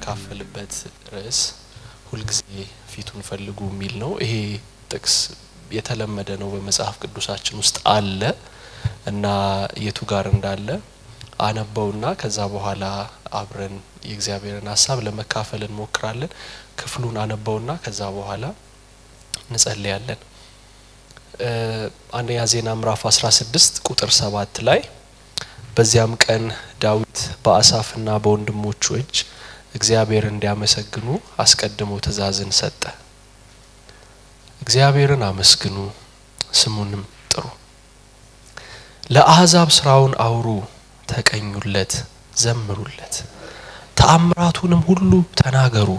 የምንካፈልበት ርዕስ ሁልጊዜ ፊቱን ፈልጉ የሚል ነው። ይሄ ጥቅስ የተለመደ ነው በመጽሐፍ ቅዱሳችን ውስጥ አለ እና የቱ ጋር እንዳለ አነበውና ከዛ በኋላ አብረን የእግዚአብሔርን ሐሳብ ለመካፈል እንሞክራለን። ክፍሉን አነበውና ከዛ በኋላ እንጸልያለን። አንደኛ ዜና ምዕራፍ 16 ቁጥር 7 ላይ በዚያም ቀን ዳዊት በአሳፍና በወንድሞቹ እጅ እግዚአብሔርን እንዲያመሰግኑ አስቀድሞ ትእዛዝን ሰጠ። እግዚአብሔርን አመስግኑ ስሙንም ጥሩ፣ ለአሕዛብ ስራውን አውሩ፣ ተቀኙለት፣ ዘምሩለት፣ ተአምራቱንም ሁሉ ተናገሩ፣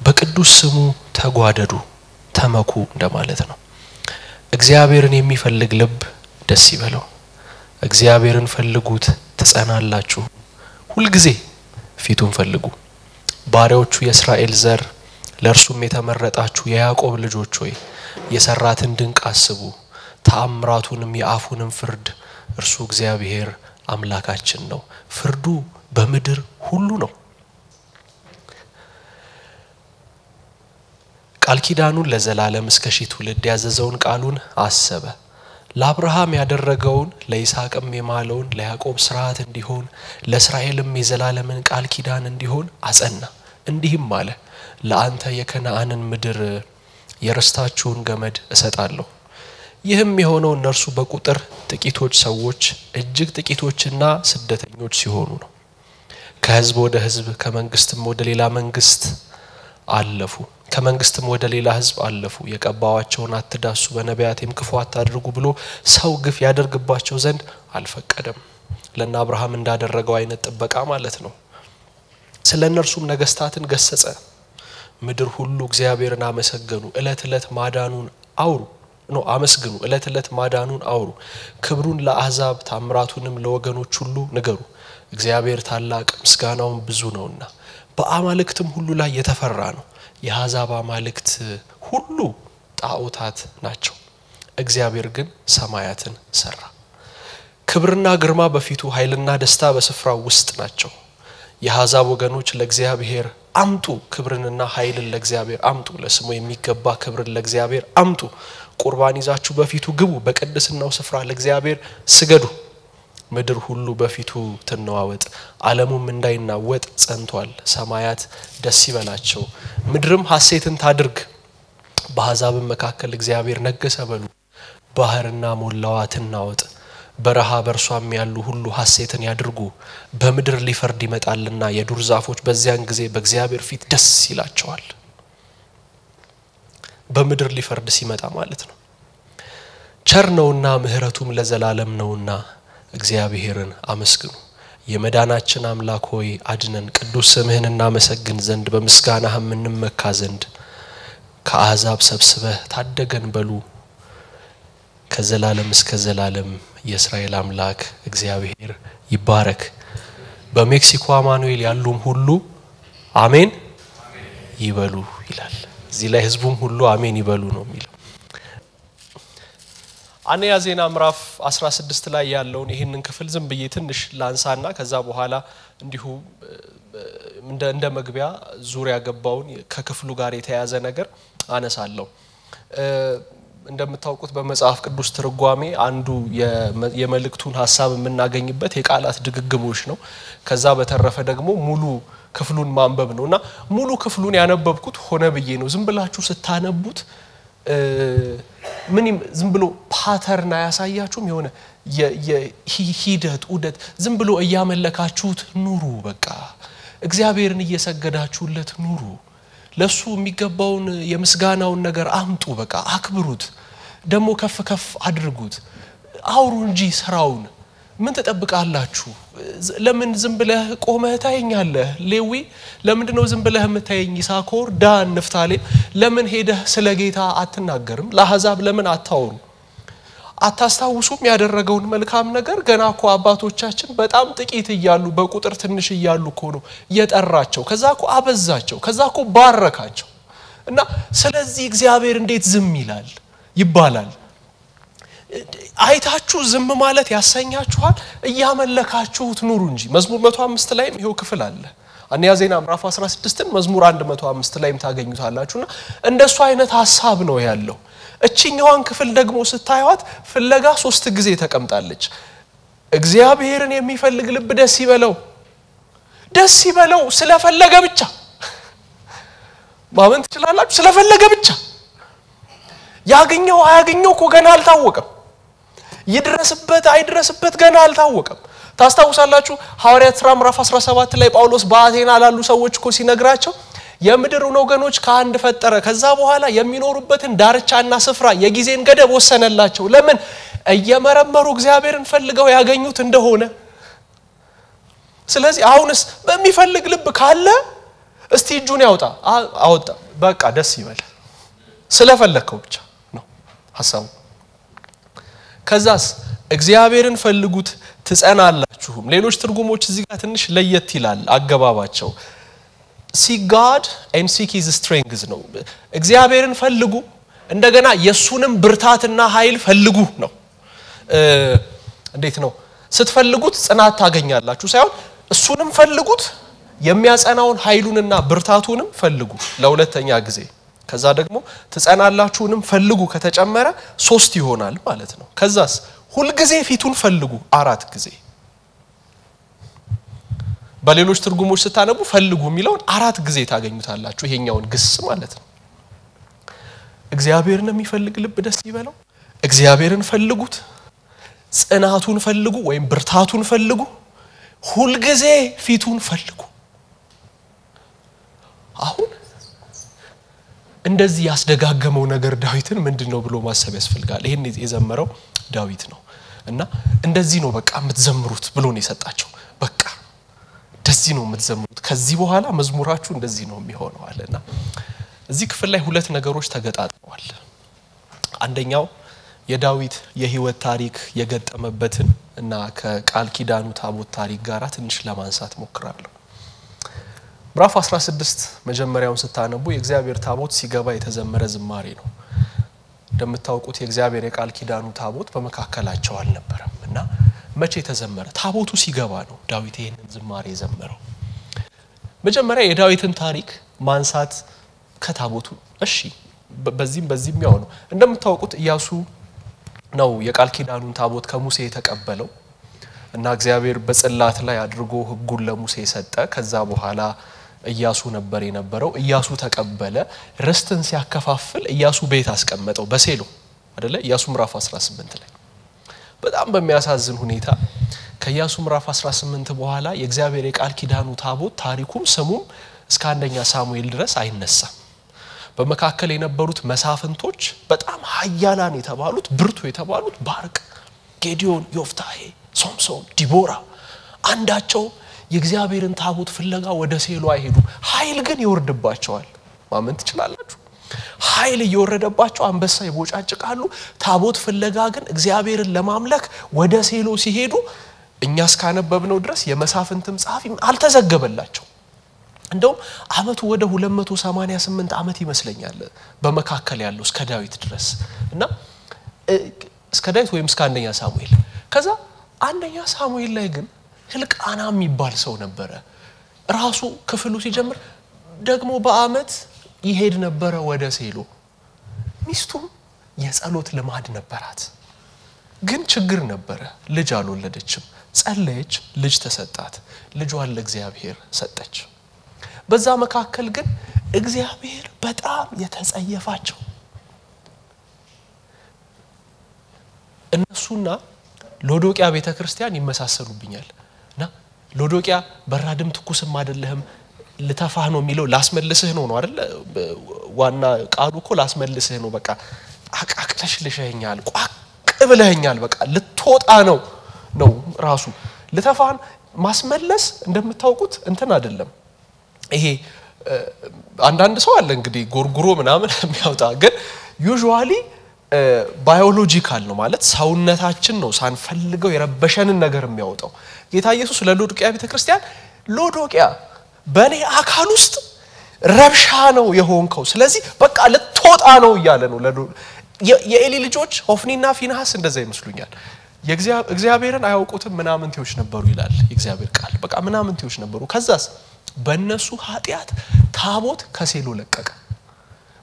በቅዱስ ስሙ ተጓደዱ፣ ተመኩ እንደማለት ነው። እግዚአብሔርን የሚፈልግ ልብ ደስ ይበለው። እግዚአብሔርን ፈልጉት ትጸናላችሁ፣ ሁልጊዜ ፊቱን ፈልጉ። ባሪያዎቹ የእስራኤል ዘር ለእርሱም የተመረጣችሁ የያዕቆብ ልጆች ሆይ የሰራትን ድንቅ አስቡ፣ ተአምራቱንም የአፉንም ፍርድ። እርሱ እግዚአብሔር አምላካችን ነው፣ ፍርዱ በምድር ሁሉ ነው። ቃል ኪዳኑን ለዘላለም እስከ ሺህ ትውልድ ያዘዘውን ቃሉን አሰበ። ለአብርሃም ያደረገውን ለይስሐቅም የማለውን ለያዕቆብ ሥርዓት እንዲሆን ለእስራኤልም የዘላለምን ቃል ኪዳን እንዲሆን አጸና። እንዲህም አለ፣ ለአንተ የከነዓንን ምድር የርስታችሁን ገመድ እሰጣለሁ። ይህም የሆነው እነርሱ በቁጥር ጥቂቶች ሰዎች እጅግ ጥቂቶችና ስደተኞች ሲሆኑ ነው። ከሕዝብ ወደ ሕዝብ ከመንግስትም ወደ ሌላ መንግስት አለፉ። ከመንግስትም ወደ ሌላ ሕዝብ አለፉ። የቀባዋቸውን አትዳሱ በነቢያቴም ክፉ አታድርጉ ብሎ ሰው ግፍ ያደርግባቸው ዘንድ አልፈቀደም። ለና አብርሃም እንዳደረገው አይነት ጥበቃ ማለት ነው። ስለ እነርሱም ነገስታትን ገሰጸ። ምድር ሁሉ እግዚአብሔርን አመሰገኑ፣ እለት እለት ማዳኑን አውሩ ነው አመስግኑ፣ እለት እለት ማዳኑን አውሩ። ክብሩን ለአሕዛብ ታምራቱንም ለወገኖች ሁሉ ንገሩ። እግዚአብሔር ታላቅ ምስጋናውን ብዙ ነውና በአማልክትም ሁሉ ላይ የተፈራ ነው። የአሕዛብ አማልክት ሁሉ ጣዖታት ናቸው፣ እግዚአብሔር ግን ሰማያትን ሰራ። ክብርና ግርማ በፊቱ ኃይልና ደስታ በስፍራው ውስጥ ናቸው። የአሕዛብ ወገኖች ለእግዚአብሔር አምጡ፣ ክብርንና ኃይልን ለእግዚአብሔር አምጡ። ለስሙ የሚገባ ክብርን ለእግዚአብሔር አምጡ። ቁርባን ይዛችሁ በፊቱ ግቡ፣ በቅድስናው ስፍራ ለእግዚአብሔር ስገዱ። ምድር ሁሉ በፊቱ ትነዋወጥ፣ ዓለሙም እንዳይናወጥ ጸንቷል። ሰማያት ደስ ይበላቸው፣ ምድርም ሐሴትን ታድርግ። በአሕዛብም መካከል እግዚአብሔር ነገሰ በሉ። ባህርና ሞላዋ ትናወጥ፣ በረሃ በእርሷም ያሉ ሁሉ ሐሴትን ያድርጉ። በምድር ሊፈርድ ይመጣልና የዱር ዛፎች በዚያን ጊዜ በእግዚአብሔር ፊት ደስ ይላቸዋል። በምድር ሊፈርድ ሲመጣ ማለት ነው። ቸር ነውና ምሕረቱም ለዘላለም ነውና እግዚአብሔርን አመስግኑ። የመዳናችን አምላክ ሆይ አድነን። ቅዱስ ስምህን እናመሰግን ዘንድ በምስጋናህም እንመካ ዘንድ ከአሕዛብ ሰብስበህ ታደገን በሉ። ከዘላለም እስከ ዘላለም የእስራኤል አምላክ እግዚአብሔር ይባረክ። በሜክሲኮ አማኑኤል ያሉም ሁሉ አሜን ይበሉ ይላል። እዚህ ላይ ህዝቡም ሁሉ አሜን ይበሉ ነው የሚለው። አንደኛ ዜና ምዕራፍ 16 ላይ ያለውን ይሄንን ክፍል ዝም ብዬ ትንሽ ላንሳና ከዛ በኋላ እንዲሁ እንደ መግቢያ ዙሪያ ገባውን ከክፍሉ ጋር የተያያዘ ነገር አነሳለሁ። እንደምታውቁት በመጽሐፍ ቅዱስ ትርጓሜ አንዱ የመልእክቱን ሐሳብ የምናገኝበት የቃላት ድግግሞሽ ነው። ከዛ በተረፈ ደግሞ ሙሉ ክፍሉን ማንበብ ነውና ሙሉ ክፍሉን ያነበብኩት ሆነ ብዬ ነው። ዝም ብላችሁ ስታነቡት ምንም ዝም ብሎ ፓተርን አያሳያችሁም። የሆነ የሂደት ኡደት ዝም ብሎ እያመለካችሁት ኑሩ። በቃ እግዚአብሔርን እየሰገዳችሁለት ኑሩ። ለሱ የሚገባውን የምስጋናውን ነገር አምጡ። በቃ አክብሩት፣ ደሞ ከፍ ከፍ አድርጉት። አውሩ እንጂ ስራውን ምን ተጠብቃላችሁ? ለምን ዝም ብለህ ቆመህ ታየኛለህ? ሌዊ ለምንድነው ዝም ብለህ የምታየኝ? ይሳኮር፣ ዳን፣ ንፍታሌም ለምን ሄደህ ስለ ጌታ አትናገርም? ለአሕዛብ ለምን አታወሩ? አታስታውሱም ያደረገውን መልካም ነገር? ገና እኮ አባቶቻችን በጣም ጥቂት እያሉ በቁጥር ትንሽ እያሉ እኮ ነው የጠራቸው። ከዛ እኮ አበዛቸው፣ ከዛ እኮ ባረካቸው። እና ስለዚህ እግዚአብሔር እንዴት ዝም ይላል ይባላል? አይታችሁ ዝም ማለት ያሰኛችኋል? እያመለካችሁት ኑሩ እንጂ። መዝሙር 105 ላይም ይሄው ክፍል አለ። አንያ ዜና ምዕራፍ 16ን መዝሙር 105 ላይም ታገኙታላችሁና እንደሱ አይነት ሐሳብ ነው ያለው እቺኛዋን ክፍል ደግሞ ስታዩት ፍለጋ 3 ጊዜ ተቀምጣለች እግዚአብሔርን የሚፈልግ ልብ ደስ ይበለው ስለፈለገ ብቻ ማመን ትችላላችሁ ስለፈለገ ብቻ ያገኘው አያገኘው እኮ ገና አልታወቀም ይድረስበት አይድረስበት ገና አልታወቀም ታስታውሳላችሁ ሐዋርያት ሥራ ምዕራፍ 17 ላይ ጳውሎስ በአቴና ላሉ ሰዎች እኮ ሲነግራቸው የምድር ወገኖች ከአንድ ፈጠረ ከዛ በኋላ የሚኖሩበትን ዳርቻና ስፍራ የጊዜን ገደብ ወሰነላቸው ለምን እየመረመሩ እግዚአብሔርን ፈልገው ያገኙት እንደሆነ ስለዚህ አሁንስ በሚፈልግ ልብ ካለ እስቲ እጁን አወጣ በቃ ደስ ይበል ስለፈለከው ብቻ ነው ሐሳቡ ከዛስ እግዚአብሔርን ፈልጉት ትጸናላችሁም ሌሎች ትርጉሞች እዚህ ጋር ትንሽ ለየት ይላል አገባባቸው seek God and seek his strength ነው እግዚአብሔርን ፈልጉ እንደገና የሱንም ብርታትና ኃይል ፈልጉ ነው እንዴት ነው ስትፈልጉት ጽናት ታገኛላችሁ ሳይሆን እሱንም ፈልጉት የሚያጸናውን ኃይሉንና ብርታቱንም ፈልጉ ለሁለተኛ ጊዜ ከዛ ደግሞ ትጸናላችሁንም ፈልጉ ከተጨመረ 3 ይሆናል ማለት ነው ከዛስ ሁሉ ጊዜ ፊቱን ፈልጉ 4 ጊዜ በሌሎች ትርጉሞች ስታነቡ ፈልጉ የሚለውን 4 ጊዜ ታገኙታላችሁ ይሄኛውን ግስ ማለት ነው እግዚአብሔርን የሚፈልግ ልብ ደስ ይበለው እግዚአብሔርን ፈልጉት ጽናቱን ፈልጉ ወይም ብርታቱን ፈልጉ ሁሉ ጊዜ ፊቱን ፈልጉ አሁን እንደዚህ ያስደጋገመው ነገር ዳዊትን ምንድነው ብሎ ማሰብ ያስፈልጋል ይሄን የዘመረው ዳዊት ነው እና እንደዚህ ነው በቃ የምትዘምሩት ብሎ ነው የሰጣቸው በቃ እንደዚህ ነው የምትዘምሩት ከዚህ በኋላ መዝሙራችሁ እንደዚህ ነው የሚሆነው አለና እዚህ ክፍል ላይ 2 ነገሮች ተገጣጥመዋል አንደኛው የዳዊት የህይወት ታሪክ የገጠመበትን እና ከቃል ኪዳኑ ታቦት ታሪክ ጋራ ትንሽ ለማንሳት ሞክራለሁ ምዕራፍ 16 መጀመሪያውን ስታነቡ የእግዚአብሔር ታቦት ሲገባ የተዘመረ ዝማሬ ነው እንደምታውቁት የእግዚአብሔር የቃል ኪዳኑ ታቦት በመካከላቸው አልነበረም እና መቼ ተዘመረ ታቦቱ ሲገባ ነው ዳዊት ይሄንን ዝማሬ ዘመረው መጀመሪያ የዳዊትን ታሪክ ማንሳት ከታቦቱ እሺ በዚህም ያው ነው እንደምታውቁት ኢያሱ ነው የቃል ኪዳኑን ታቦት ከሙሴ የተቀበለው እና እግዚአብሔር በጽላት ላይ አድርጎ ህጉን ለሙሴ ሰጠ ከዛ በኋላ ኢያሱ ነበር የነበረው ኢያሱ ተቀበለ ርስትን ሲያከፋፍል ኢያሱ ቤት አስቀመጠው በሴሎ አይደለ ኢያሱ ምዕራፍ 18 ላይ በጣም በሚያሳዝን ሁኔታ ከኢያሱ ምዕራፍ 18 በኋላ የእግዚአብሔር የቃል ኪዳኑ ታቦት ታሪኩም ስሙም እስከ አንደኛ ሳሙኤል ድረስ አይነሳም በመካከል የነበሩት መሳፍንቶች በጣም ኃያላን የተባሉት ብርቱ የተባሉት ባርቅ ጌዲዮን ዮፍታሔ ሶምሶን ዲቦራ አንዳቸው የእግዚአብሔርን ታቦት ፍለጋ ወደ ሴሎ አይሄዱ ኃይል ግን ይወርድባቸዋል ማመን ትችላላችሁ ኃይል ይወረደባቸው አንበሳ ይቦጫጭቃሉ ታቦት ፍለጋ ግን እግዚአብሔርን ለማምለክ ወደ ሴሎ ሲሄዱ እኛስ ካነበብነው ድረስ የመሳፍንትም ጻፊ አልተዘገበላቸው እንደውም አመቱ ወደ 288 አመት ይመስለኛል በመካከል ያለው እስከ ዳዊት ድረስ እና እስከ ዳዊት ወይም እስከ አንደኛ ሳሙኤል ከዛ አንደኛ ሳሙኤል ላይ ግን ህልቃና የሚባል ሰው ነበር ራሱ ክፍሉ ሲጀምር ደግሞ በአመት ይሄድ ነበር ወደ ሴሎ ሚስቱም የጸሎት ልማድ ነበራት ግን ችግር ነበር ልጅ አልወለደችም ጸለየች ልጅ ተሰጣት ልጇን ለእግዚአብሔር ሰጠች በዛ መካከል ግን እግዚአብሔር በጣም የተጸየፋቸው እነሱና ሎዶቂያ ቤተክርስቲያን ይመሳሰሉብኛል እና ሎዶቂያ በራድም ትኩስም አይደለህም ልተፋህ ነው የሚለው ላስመልስህ ነው አይደል ዋና ቃሉ እኮ ላስመልስህ ነው በቃ አቃቅለሽልሽኛል ቋቅ ብለህኛል በቃ ልትወጣ ነው ራሱ ልተፋህን ማስመለስ እንደምታውቁት እንትን አይደለም ይሄ አንዳንድ ሰው አለ እንግዲህ ጎርጉሮ ምናምን የሚያወጣ ግን ዩዥዋሊ ባዮሎጂካል ነው ማለት ሰውነታችን ነው ሳንፈልገው የረበሸንን ነገር የሚያወጣው ጌታ ኢየሱስ ለሎዶቂያ ቤተክርስቲያን ሎዶቂያ በኔ አካል ውስጥ ረብሻ ነው የሆንከው ስለዚህ በቃ ልትወጣ ነው ይያለ ነው የኤሊ ልጆች ሆፍኒና ፊንሐስ እንደዛ ይመስሉኛል የእግዚአብሔርን አያውቁትም ምናምንቴዎች ነበሩ ይላል የእግዚአብሔር ቃል በቃ ምናምንቴዎች ነበሩ ከዛስ በእነሱ ኃጢያት ታቦት ከሴሎ ለቀቀ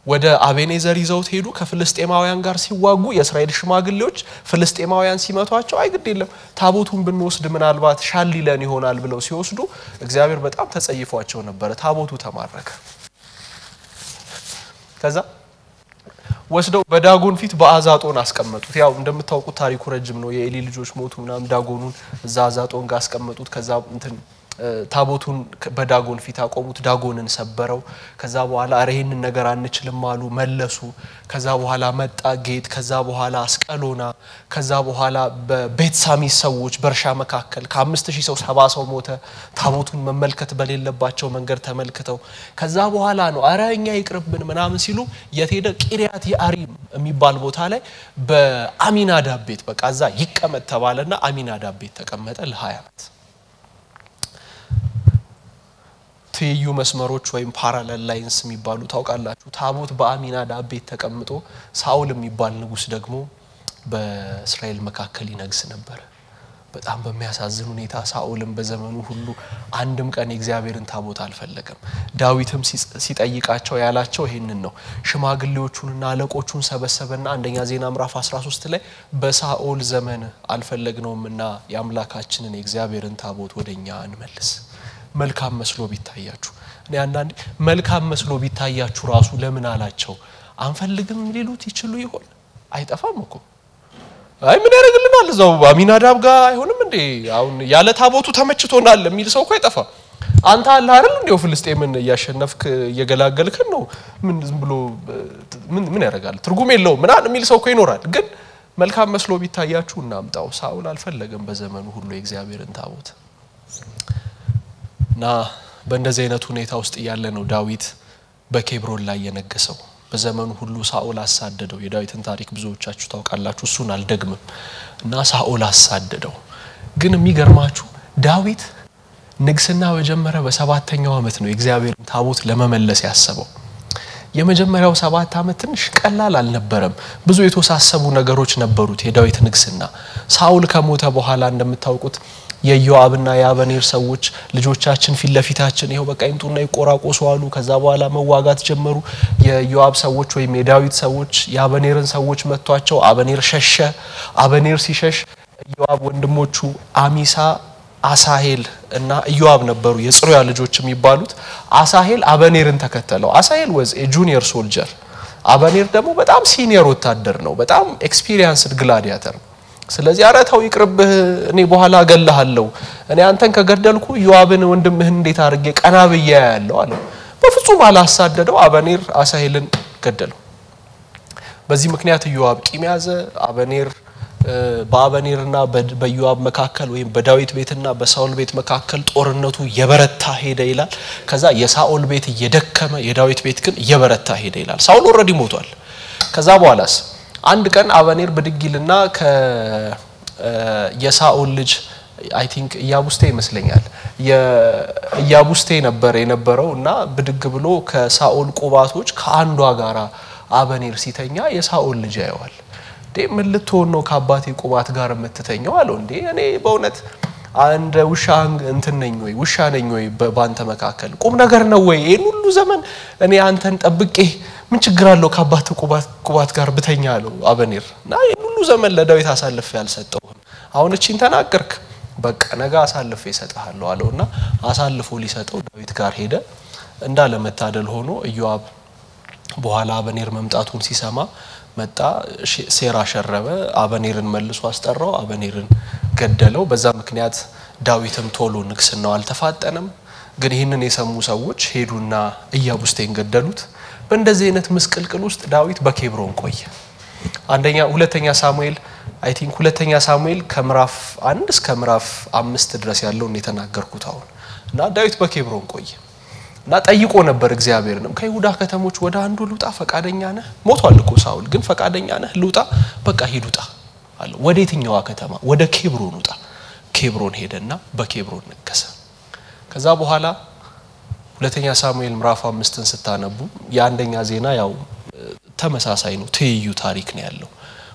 ወደ አቤኔዘር ይዘውት ሄዱ ከፍልስጤማውያን ጋር ሲዋጉ የእስራኤል ሽማግሌዎች ፍልስጤማውያን ሲመቷቸው አይ ግድ የለም ታቦቱን ብንወስድ ምናልባት ሻል ይለን ይሆናል ብለው ሲወስዱ እግዚአብሔር በጣም ተጸይፏቸው ነበር ታቦቱ ተማረከ ከዛ ወስደው በዳጎን ፊት በአዛጦን አስቀመጡት ያው እንደምታውቁት ታሪኩ ረጅም ነው የኤሊ ልጆች ሞቱና ዳጎኑን እዛ አዛጦን ጋር አስቀመጡት ከዛ እንትን ታቦቱን በዳጎን ፊት አቆሙት ዳጎንን ሰበረው ከዛ በኋላ አረህን ነገር አንችልም አሉ መለሱ ከዛ በኋላ መጣ ጌት ከዛ በኋላ አስቀሎና ከዛ በኋላ በቤትሳሚ ሰዎች በርሻ መካከል ከ5000 ሰው 70 ሰው ሞተ ታቦቱን መመልከት በሌለባቸው መንገድ ተመልክተው ከዛ በኋላ ነው አረኛ ይቅርብን ምናምን ሲሉ የቴደ ቂሪያት ያሪም የሚባል ቦታ ላይ በአሚናዳብ ቤት በቃ እዛ ይቀመጥ ተባለና አሚናዳብ ቤት ተቀመጠ ለ20 አመት ትይዩ መስመሮች ወይም ፓራለል ላይንስ የሚባሉ ታውቃላችሁ ታቦት በአሚናዳብ ቤት ተቀምጦ ሳኦል የሚባል ንጉስ ደግሞ በእስራኤል መካከል ይነግስ ነበር በጣም በሚያሳዝን ሁኔታ ሳኦልም በዘመኑ ሁሉ አንድም ቀን የእግዚአብሔርን ታቦት አልፈለገም ዳዊትም ሲጠይቃቸው ያላቸው ይሄንን ነው ሽማግሌዎቹንና አለቆቹን ሰበሰበና አንደኛ ዜና ምዕራፍ 13 ላይ በሳኦል ዘመን አልፈለግነውምና ያምላካችንን የእግዚአብሔርን ታቦት ወደኛ እንመልስ መልካም መስሎ ቢታያችሁ እኔ አንዳንዴ መልካም መስሎ ቢታያችሁ ራሱ ለምን አላቸው አንፈልግም ሊሉት ይችሉ ይሆን አይጠፋም እኮ አይ ምን ያደርግልናል እዛው አሚናዳብ ጋር አይሆንም እንዴ አሁን ያለ ታቦቱ ተመችቶናል የሚል ሰው እኮ አይጠፋ አንተ አለ አይደል እንዴው ፍልስጤምን ያሸነፍክ እየገላገልከን ነው ምን ዝም ብሎ ምን ያደርጋል ትርጉም የለውም ምናን የሚል ሰው እኮ ይኖራል ግን መልካም መስሎ ቢታያችሁ እናምጣው ሳኦል አልፈለገም በዘመኑ ሁሉ የእግዚአብሔርን ታቦት ና በእንደዚህ አይነት ሁኔታ ውስጥ ያለ ነው ዳዊት በኬብሮን ላይ የነገሰው በዘመኑ ሁሉ ሳኦል አሳደደው የዳዊትን ታሪክ ብዙዎቻችሁ ታውቃላችሁ እሱን አልደግምም እና ሳኦል አሳደደው ግን የሚገርማችሁ ዳዊት ንግስና በጀመረ በ7ኛው አመት ነው የእግዚአብሔርን ታቦት ለመመለስ ያሰበው የመጀመሪያው 7 አመት ትንሽ ቀላል አልነበረም ብዙ የተወሳሰቡ ነገሮች ነበሩት የዳዊት ንግስና ሳኦል ከሞተ በኋላ እንደምታውቁት የዮአብና የአበኔር ሰዎች ልጆቻችን ፊት ለፊታችን ይሄው በቃ ይምጡና ይቆራቆሱ አሉ ከዛ በኋላ መዋጋት ጀመሩ የዮአብ ሰዎች ወይም የዳዊት ሰዎች የአበኔርን ሰዎች መቷቸው አበኔር ሸሸ አበኔር ሲሸሽ ዮአብ ወንድሞቹ አሚሳ አሳሄል እና ዮአብ ነበሩ የጽሩያ ልጆች የሚባሉት አሳሄል አበኔርን ተከተለው አሳሄል was a junior soldier አበኔር ደግሞ በጣም ሲኒየር ወታደር ነው በጣም ኤክስፒሪየንስድ ግላዲያተር ስለዚህ አራታው ይቅርብህ እኔ በኋላ አገለሃለሁ እኔ አንተን ከገደልኩ ዮአብን ወንድምህን እንዴት አርጌ ቀናብያ ያለው አለ በፍጹም አላሳደደው አበኔር አሳሄልን ገደለው በዚህ ምክንያት ዮአብ ቂም ያዘ አበኔር በአበኔርና በዮአብ መካከል ወይም በዳዊት ቤትና በሳኦል ቤት መካከል ጦርነቱ የበረታ ሄደ ይላል ከዛ የሳኦል ቤት እየደከመ የዳዊት ቤት ግን የበረታ ሄደ ይላል ሳኦል ኦሬዲ ሞቷል ከዛ በኋላስ አንድ ቀን አበኔር በድግልና የሳኦል ልጅ አይ ቲንክ ያቡስቴ ይመስለኛል ያቡስቴ ነበር የነበረውና በድግ ብሎ ከሳኦል ቁባቶች ከአንዷ ጋራ አበኔር ሲተኛ የሳኦል ልጅ ያየዋል ዴ ምን ልትሆን ነው ከአባቴ ቁባት ጋር የምትተኛው አለው እንዴ እኔ በእውነት አንድ ውሻ እንትን ነኝ ወይ ውሻ ነኝ ወይ ባንተ መካከል ቁም ነገር ነው ወይ ይሄን ሁሉ ዘመን እኔ አንተን ጠብቄ ምን ችግር አለው ከአባቴ ቁባት ጋር ብተኛ አለው አበኔር እና ይሄን ሁሉ ዘመን ለዳዊት አሳልፈ ያልሰጠውም አሁን እቺን ተናገርክ በቃ ነገ አሳልፈ ይሰጣለው አለውና አሳልፎ ሊሰጠው ዳዊት ጋር ሄደ እንዳለ መታደል ሆኖ ዮአብ በኋላ አበኔር መምጣቱን ሲሰማ መጣ ሴራ ሸረበ አበኔርን መልሶ አስጠራው አበኔርን ገደለው በዛ ምክንያት ዳዊትም ቶሎ ንግስናው አልተፋጠነም ግን ይሄንን የሰሙ ሰዎች ሄዱና ኢያቡስቴን ገደሉት በእንደዚህ አይነት መስቀልቅል ውስጥ ዳዊት በኬብሮን ቆየ ሁለተኛ ሳሙኤል አይ ቲንክ ሁለተኛ ሳሙኤል ከምዕራፍ 1 እስከ ምዕራፍ 5 ድረስ ያለው ነው የተናገርኩት አሁን እና ዳዊት በኬብሮን ቆየ እና ጠይቆ ነበር እግዚአብሔርንም ከይሁዳ ከተሞች ወደ አንዱ ልውጣ ፈቃደኛ ነህ ሞቷል እኮ ሳኦል ግን ፈቃደኛ ነህ ልውጣ በቃ ሂዱጣ አለ ወዴትኛው ከተማ ወደ ኬብሮን ውጣ ኬብሮን ሄደና በኬብሮን ነገሰ ከዛ በኋላ ሁለተኛ ሳሙኤል ምዕራፍ 5ን ስታነቡ የአንደኛ ዜና ያው ተመሳሳይ ነው ትይዩ ታሪክ ነው ያለው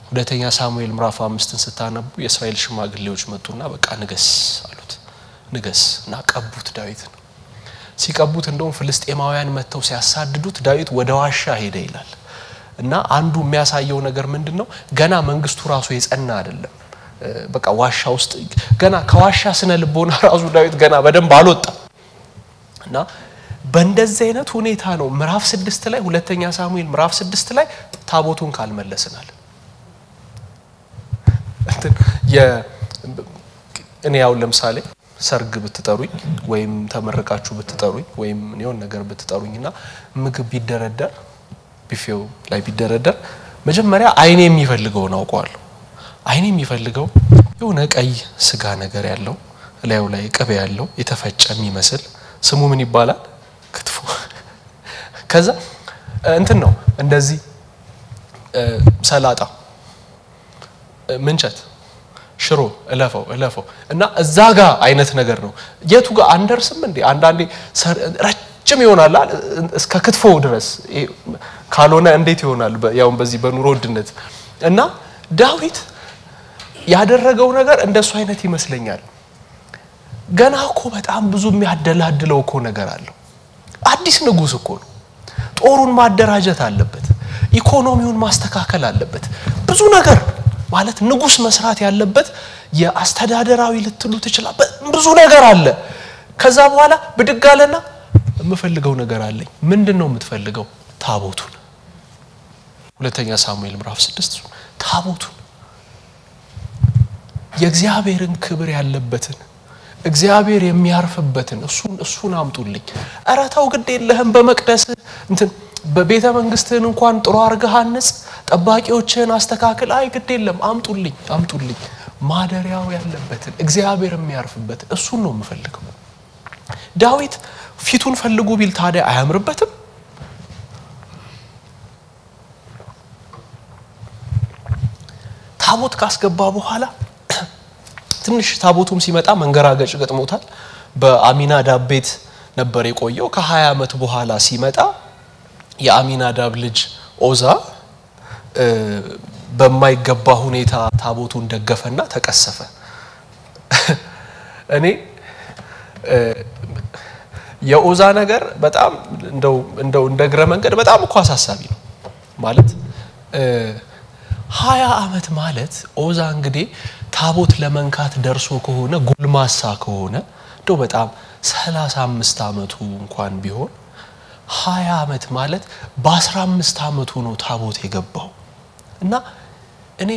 ሁለተኛ ሳሙኤል ምዕራፍ 5ን ስታነቡ የእስራኤል ሽማግሌዎች መጡና በቃ ንገስ አሉት ንገስና ቀቡት ዳዊትን ሲቀቡት እንደውም ፍልስጤማውያን መተው ሲያሳድዱት ዳዊት ወደ ዋሻ ሄደ ይላል እና አንዱ የሚያሳየው ነገር ምንድነው ገና መንግስቱ ራሱ የጸና አይደለም በቃ ዋሻ ውስጥ ገና ከዋሻ ስነ ልቦና ራሱ ዳዊት ገና በደንብ አልወጣም እና በእንደዚህ አይነት ሁኔታ ነው ምዕራፍ 6 ላይ ሁለተኛ ሳሙኤል ምዕራፍ 6 ላይ ታቦቱን ካልመለስናል እኔ ያው ለምሳሌ ሰርግ ብትጠሩኝ ወይም ተመረቃችሁ ብትጠሩኝ ወይም የሆነ ነገር ብትጠሩኝና ምግብ ቢደረደር ቢፌው ላይ ቢደረደር መጀመሪያ አይኔ የሚፈልገው ነው አውቀዋለሁ አይኔ የሚፈልገው የሆነ ቀይ ስጋ ነገር ያለው ላዩ ላይ ቅቤ ያለው የተፈጨ የሚመስል ስሙ ምን ይባላል ክትፎ ከዛ እንትን ነው እንደዚህ ሰላጣ ምንቸት ሽሮ እለፈው እና እዛጋ አይነት ነገር ነው የቱ ጋር አንደርስም እንዴ አንዳንዴ ረጅም ይሆናል እስከ ክትፎ ድረስ ካልሆነ እንዴት ይሆናል ያው በዚህ በኑሮ ውድነት እና ዳዊት ያደረገው ነገር እንደሱ አይነት ይመስለኛል ገና እኮ በጣም ብዙ የሚያደላድለው እኮ ነገር አለው አዲስ ንጉስ እኮ ነው ጦሩን ማደራጀት አለበት ኢኮኖሚውን ማስተካከል አለበት ብዙ ነገር ማለት ንጉስ መስራት ያለበት የአስተዳደራዊ ልትሉት ይችላል ብዙ ነገር አለ ከዛ በኋላ ብድጋለና የምፈልገው ነገር አለኝ ምንድነው የምትፈልገው ታቦቱን ሁለተኛ ሳሙኤል ምዕራፍ 6 ታቦቱን የእግዚአብሔርን ክብር ያለበትን እግዚአብሔር የሚያርፍበትን እሱን አምጡልኝ አራታው ግድ የለህም በመቅደስ እንትን በቤተ መንግስትን እንኳን ጥሩ አርገህ አንጽ ጠባቂዎችን አስተካክል አይ ግድ የለም አምጡልኝ ማደሪያው ያለበትን እግዚአብሔር የሚያርፍበት እሱን ነው የምፈልገው ዳዊት ፊቱን ፈልጉ ቢል ታዲያ አያምርበትም ታቦት ካስገባ በኋላ ትንሽ ታቦቱም ሲመጣ መንገራገጭ ገጥሞታል በአሚናዳብ ቤት ነበር የቆየው ከ20 አመት በኋላ ሲመጣ የአሚናዳብ ልጅ ኦዛ በማይገባ ሁኔታ ታቦቱን ደገፈና ተቀሰፈ እኔ የኦዛ ነገር በጣም እንደው እንደግረ መንገድ በጣም እኮ አሳሳቢ ነው ማለት 20 አመት ማለት ኦዛ እንግዲህ ታቦት ለመንካት ደርሶ ከሆነ ጉልማሳ ከሆነ ዶ በጣም 35 አመቱ እንኳን ቢሆን 20 አመት ማለት በ15 አመቱ ነው ታቦት የገባው እና እኔ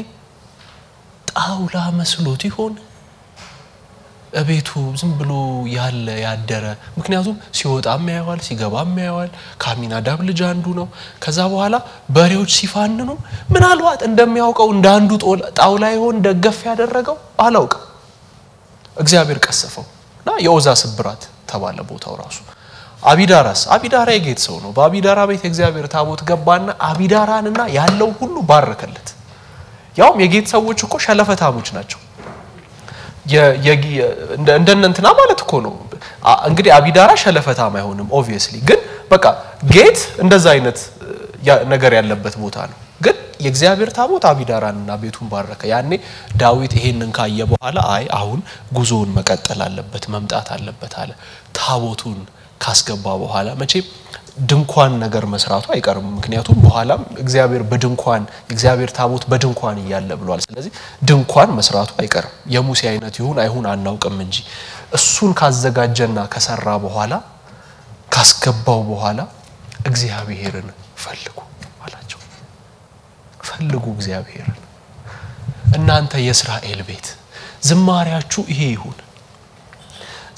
ጣውላ መስሎት ይሆን እቤቱ ዝም ብሎ ያደረ ምክንያቱም ሲወጣም ያያዋል ሲገባም ያያዋል ካሚናዳብ ልጅ አንዱ ነው ከዛ በኋላ በሬዎች ሲፋንኑ ምናልባት እንደሚያውቀው እንዳንዱ ጣውላ ይሆን ደገፍ ያደረገው አላውቅም እግዚአብሔር ቀሰፈውና የኦዛ ስብራት ተባለ ቦታው ራሱ አቢዳራ የጌት ሰው ነው በአቢዳራ ቤት እግዚአብሔር ታቦት ገባና አቢዳራንና ያለው ሁሉ ባረከለት ያውም የጌት ሰዎች እኮ ሸለፈታሞች ናቸው እንደነንተና ማለት እኮ ነው እንግዲህ አቢዳራ ሸለፈታም አይሆንም obviously ግን በቃ ጌት እንደዛ አይነት ነገር ያለበት ቦታ ነው ግን የእግዚአብሔር ታቦት አቢዳራንና ቤቱን ባረከ ያኔ ዳዊት ይሄንን ካየ በኋላ አሁን ጉዞውን መቀጠል አለበት መምጣት አለበት አለ ታቦቱን ካስገባ በኋላ መቼ ድንኳን ነገር መስራቱ አይቀርም ምክንያቱም በኋላም እግዚአብሔር በድንኳን እግዚአብሔር ታቦት በድንኳን ይያለ ብሏል ስለዚህ ድንኳን መስራቱ አይቀርም የሙሴ አይነት ይሁን አይሁን አናውቅም እንጂ እሱን ካዘጋጀና ከሰራ በኋላ ካስገባው በኋላ እግዚአብሔርን ፈልጉ አላቸው ፈልጉ እግዚአብሔርን እናንተ የእስራኤል ቤት ዝማሪያችሁ ይሄ ይሁን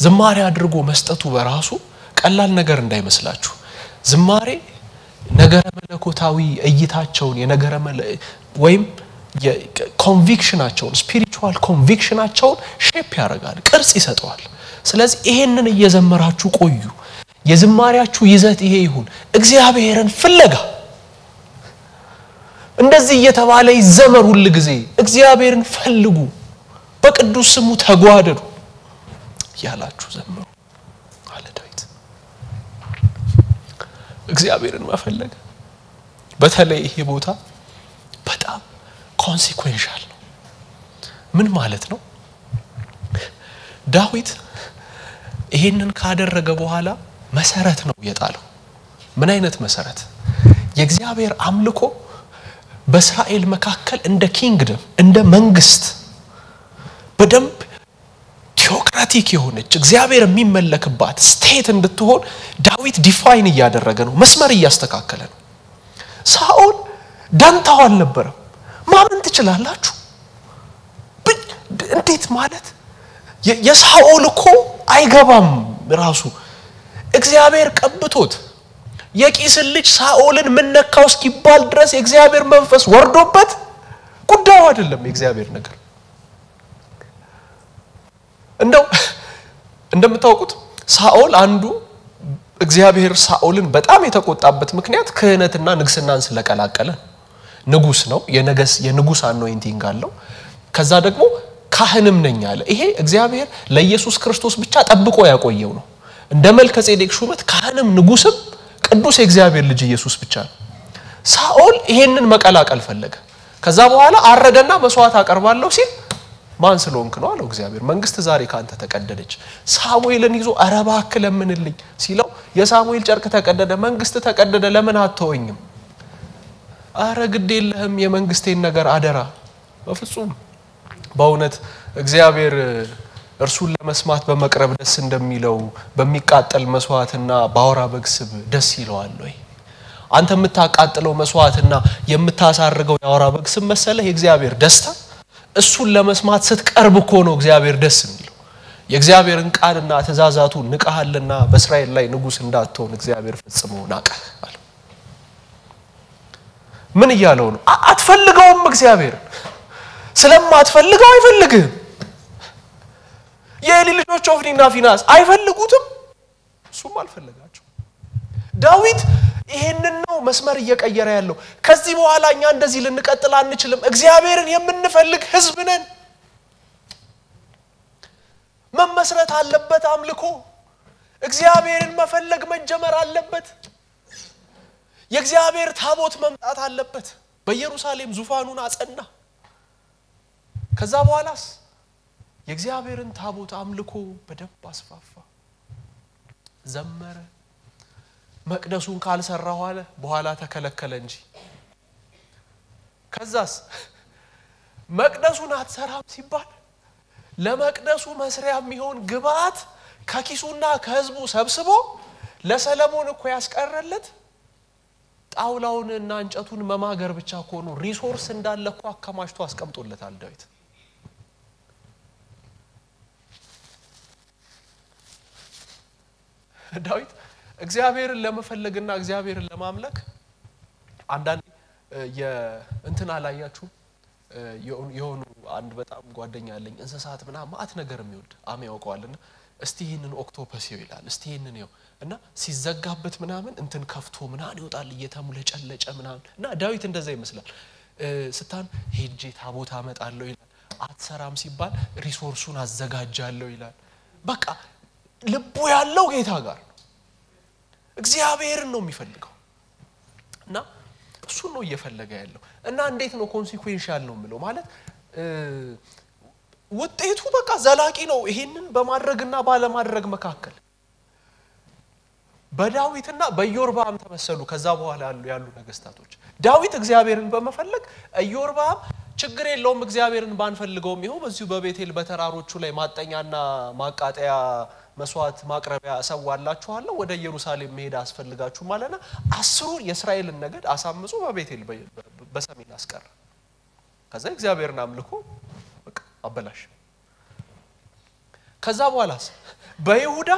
ዝማሬ አድርጎ መስጠቱ በራሱ ቀላል ነገር እንዳይመስላችሁ ዝማሬ ነገረ መለኮታዊ እይታቸውን የነገረ ወይም የኮንቪክሽናቸውን ስፒሪቹዋል ኮንቪክሽናቸውን ሼፕ ያደርጋል ቅርጽ ይሰጣል ስለዚህ ይሄንን እየዘመራችሁ ቆዩ የዝማሪያችሁ ይዘት ይሄ ይሁን እግዚአብሔርን ፍለጋ እንደዚህ እየተባለ ይዘመር ሁሉ ጊዜ እግዚአብሔርን ፈልጉ በቅዱስ ስሙ ተጓደዱ ያላችሁ ዘመሩ አለ ዳዊት እግዚአብሔርን መፈለግ በተለይ ይሄ ቦታ በጣም ኮንሲኩዌንሻል ነው ምን ማለት ነው ዳዊት ይሄንን ካደረገ በኋላ መሰረት ነው የጣለው። ምን አይነት መሰረት? የእግዚአብሔር አምልኮ በእስራኤል መካከል እንደ ኪንግደም እንደ መንግስት በደንብ ቴዎክራቲክ የሆነች እግዚአብሔር የሚመለክባት ስቴት እንድትሆን ዳዊት ዲፋይን እያደረገ ነው፣ መስመር እያስተካከለ ነው። ሳኦል ዳንታው አልነበረም። ማመን ትችላላችሁ? እንዴት ማለት የሳኦል እኮ አይገባም ራሱ እግዚአብሔር ቀብቶት የቂስን ልጅ ሳኦልን ምን ነካው እስኪባል ድረስ የእግዚአብሔር መንፈስ ወርዶበት ጉዳዩ አይደለም የእግዚአብሔር ነገር። እንደምታውቁት ሳኦል አንዱ እግዚአብሔር ሳኦልን በጣም የተቆጣበት ምክንያት ክህነትና ንግስናን ስለቀላቀለ ንጉስ ነው፣ የንጉስ አኖይንቲንግ አለው። ከዛ ደግሞ ካህንም ነኝ አለ። ይሄ እግዚአብሔር ለኢየሱስ ክርስቶስ ብቻ ጠብቆ ያቆየው ነው። እንደ መልከጼዴቅ ሹመት ካህንም ንጉስም ቅዱስ የእግዚአብሔር ልጅ ኢየሱስ ብቻ ነው። ሳኦል ይሄንን መቀላቀል ፈለገ። ከዛ በኋላ አረደና መስዋዕት አቀርባለሁ ሲል ማን ስለሆንክ ነው አለው እግዚአብሔር። መንግስት ዛሬ ካንተ ተቀደደች። ሳሙኤልን ይዞ አረባክ ለምንልኝ ሲለው የሳሙኤል ጨርቅ ተቀደደ፣ መንግስት ተቀደደ፣ ለምን አትወኝም? አረ ግድ የለህም የመንግስቴን ነገር አደራ። በፍጹም በእውነት እግዚአብሔር እርሱን ለመስማት በመቅረብ ደስ እንደሚለው በሚቃጠል መስዋዕትና ባወራ በግ ስብ ደስ ይለዋል ወይ? አንተ የምታቃጥለው መስዋዕትና የምታሳርገው ያወራ በግ ስብ መሰለህ የእግዚአብሔር ደስታ? እሱን ለመስማት ስትቀርብ እኮ ነው እግዚአብሔር ደስ የሚለው። የእግዚአብሔርን ቃልና ትእዛዛቱ ንቀሃልና በእስራኤል ላይ ንጉስ እንዳትሆን እግዚአብሔር ፈጽሞ ናቀህ አለ። ምን እያለው ነው? አትፈልገውም እግዚአብሔር ስለማትፈልገው አይፈልግህም። የኤሊ ልጆች ኦፍኒና ፊናስ አይፈልጉትም፣ እሱም አልፈለጋቸው። ዳዊት ይሄንን ነው መስመር እየቀየረ ያለው። ከዚህ በኋላ እኛ እንደዚህ ልንቀጥል አንችልም። እግዚአብሔርን የምንፈልግ ህዝብ ነን። መመስረት አለበት አምልኮ። እግዚአብሔርን መፈለግ መጀመር አለበት። የእግዚአብሔር ታቦት መምጣት አለበት። በኢየሩሳሌም ዙፋኑን አጸና። ከዛ በኋላስ የእግዚአብሔርን ታቦት አምልኮ በደንብ አስፋፋ፣ ዘመረ። መቅደሱን ካልሰራው አለ በኋላ ተከለከለ እንጂ። ከዛስ መቅደሱን አትሰራም ሲባል ለመቅደሱ መስሪያ የሚሆን ግብአት ከኪሱና ከህዝቡ ሰብስቦ ለሰለሞን እኮ ያስቀረለት ጣውላውንና እንጨቱን መማገር ብቻ ሆኖ ሪሶርስ እንዳለ እኮ አከማችቶ አስቀምጦለታል ዳዊት። ዳዊት እግዚአብሔርን ለመፈለግና እግዚአብሔርን ለማምለክ አንዳንዴ የእንትና ላያችሁ የሆኑ አንድ በጣም ጓደኛ አለኝ እንስሳት ምናምን ማአት ነገር የሚወድ አሜ ያውቀዋልና እስቲ ይሄንን ኦክቶፐስ ይላል እስቲ ይሄንን ይው እና ሲዘጋበት ምናምን እንትን ከፍቶ ምናምን ይወጣል እየተሙለጨለጨ ምናምን እና ዳዊት እንደዛ ይመስላል። ስታን ሄጄ ታቦት አመጣለሁ ይላል። አትሰራም ሲባል ሪሶርሱን አዘጋጃለሁ ይላል። በቃ ልቡ ያለው ጌታ ጋር እግዚአብሔርን ነው የሚፈልገው እና እሱ ነው እየፈለገ ያለው። እና እንዴት ነው ኮንሲኩዌንሻል ነው ምለው ማለት ውጤቱ በቃ ዘላቂ ነው። ይሄንን በማድረግና ባለማድረግ መካከል በዳዊትና በኢዮርብዓም ተመሰሉ። ከዛ በኋላ ያሉ ነገስታቶች ዳዊት እግዚአብሔርን በመፈለግ ኢዮርብዓም ችግር የለውም እግዚአብሔርን ባንፈልገውም ይሁን በዚሁ በቤቴል በተራሮቹ ላይ ማጠኛና ማቃጠያ መስዋዕት ማቅረቢያ ሰዋላችኋለሁ ወደ ኢየሩሳሌም መሄድ አስፈልጋችሁ ማለና 10 የእስራኤልን ነገድ አሳምጾ በቤቴል በሰሜን አስቀረ። ከዛ እግዚአብሔርን አምልኮ በቃ አበላሽ። ከዛ በኋላስ በይሁዳ